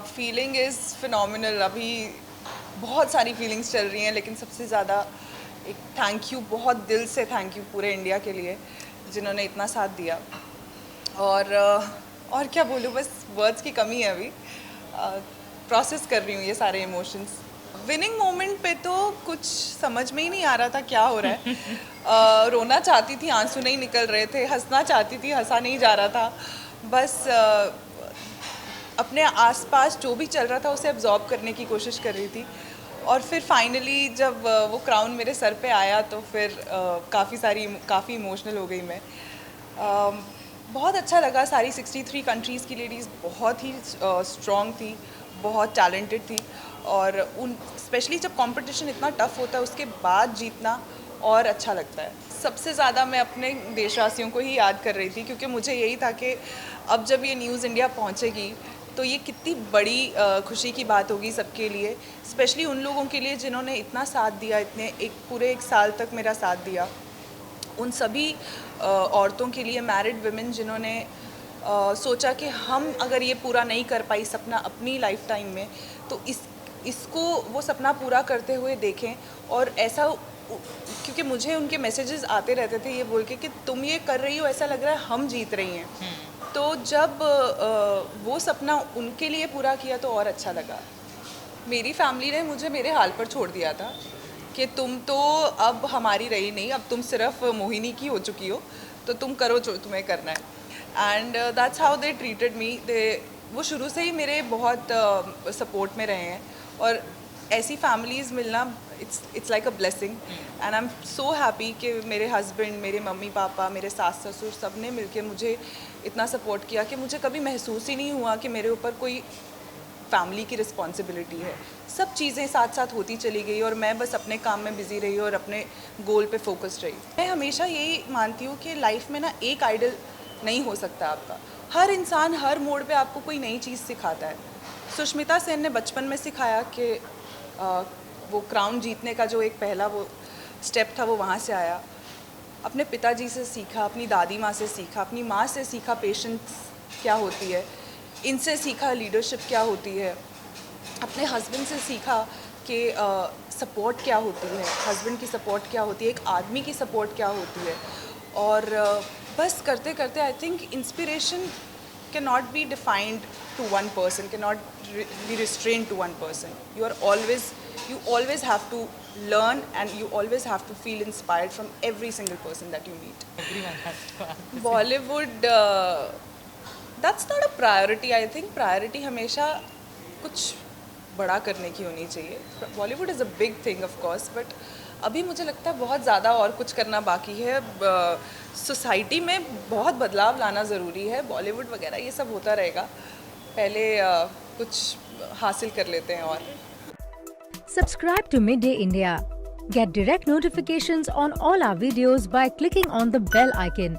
Feeling is phenomenal. अभी बहुत सारी फीलिंग्स चल रही हैं, लेकिन सबसे ज़्यादा एक थैंक यू, बहुत दिल से थैंक यू पूरे इंडिया के लिए जिन्होंने इतना साथ दिया। और क्या बोलूँ, बस वर्ड्स की कमी है अभी। प्रोसेस कर रही हूँ ये सारे इमोशंस। विनिंग मोमेंट पे तो कुछ समझ में ही नहीं आ रहा था क्या हो रहा है। रोना चाहती थी, आंसू नहीं निकल रहे थे, हंसना चाहती थी, हंसा नहीं जा रहा था। बस अपने आसपास जो भी चल रहा था उसे एब्जॉर्ब करने की कोशिश कर रही थी। और फिर फाइनली जब वो क्राउन मेरे सर पे आया तो फिर काफ़ी इमोशनल हो गई मैं। बहुत अच्छा लगा। सारी 63 कंट्रीज़ की लेडीज़ बहुत ही स्ट्रॉन्ग थी, बहुत टैलेंटेड थी। और उन स्पेशली जब कंपटीशन इतना टफ होता है उसके बाद जीतना और अच्छा लगता है। सबसे ज़्यादा मैं अपने देशवासियों को ही याद कर रही थी, क्योंकि मुझे यही था कि अब जब ये न्यूज़ इंडिया पहुंचेगी तो ये कितनी बड़ी खुशी की बात होगी सबके लिए, स्पेशली उन लोगों के लिए जिन्होंने इतना साथ दिया, पूरे एक साल तक मेरा साथ दिया। उन सभी औरतों के लिए, मैरिड वुमेन जिन्होंने सोचा कि हम अगर ये पूरा नहीं कर पाई सपना अपनी लाइफ टाइम में, तो इसको वो सपना पूरा करते हुए देखें। और ऐसा, क्योंकि मुझे उनके मैसेजेस आते रहते थे ये बोल के कि तुम ये कर रही हो, ऐसा लग रहा है हम जीत रही हैं। तो जब वो सपना उनके लिए पूरा किया तो और अच्छा लगा। मेरी फैमिली ने मुझे मेरे हाल पर छोड़ दिया था कि तुम तो अब हमारी रही नहीं, अब तुम सिर्फ मोहिनी की हो चुकी हो, तो तुम करो जो तुम्हें करना है। And that's how they treated me. वो शुरू से ही मेरे बहुत सपोर्ट में रहे हैं। और ऐसी फैमिलीज़ मिलना, it's like a blessing. And I am so happy कि मेरे हस्बैंड, मेरे मम्मी पापा, मेरे सास ससुर सब ने मिलके मुझे इतना सपोर्ट किया कि मुझे कभी महसूस ही नहीं हुआ कि मेरे ऊपर कोई फैमिली की रिस्पॉन्सिबिलिटी है। सब चीज़ें साथ साथ होती चली गई और मैं बस अपने काम में बिज़ी रही और अपने गोल पे फोकस्ड रही। मैं हमेशा यही मानती हूँ कि लाइफ में ना एक आइडल नहीं हो सकता आपका। हर इंसान हर मोड़ पे आपको कोई नई चीज़ सिखाता है। सुष्मिता सेन ने बचपन में सिखाया कि वो क्राउन जीतने का जो एक पहला वो स्टेप था वो वहाँ से आया। अपने पिताजी से सीखा, अपनी दादी माँ से सीखा, अपनी माँ से सीखा पेशेंस क्या होती है, इनसे सीखा लीडरशिप क्या होती है। अपने हस्बैंड से सीखा कि सपोर्ट क्या होती है, हस्बैंड की सपोर्ट क्या होती है, एक आदमी की सपोर्ट क्या होती है। और बस करते करते I think inspiration can not be defined to one person, can not be restrained to one person. You always have to learn and you always have to feel inspired from every single person that you meet. Everyone has to have the same. Bollywood, that's not a priority. I think priority हमेशा कुछ बड़ा करने की होनी चाहिए। Bollywood is a big thing of course, but अभी मुझे लगता है बहुत ज़्यादा और कुछ करना बाकी है। सोसाइटी में बहुत बदलाव लाना ज़रूरी है। बॉलीवुड वगैरह ये सब होता रहेगा, पहले कुछ हासिल कर लेते हैं। और Subscribe to Midday India. Get direct notifications on all our videos by clicking on the bell icon.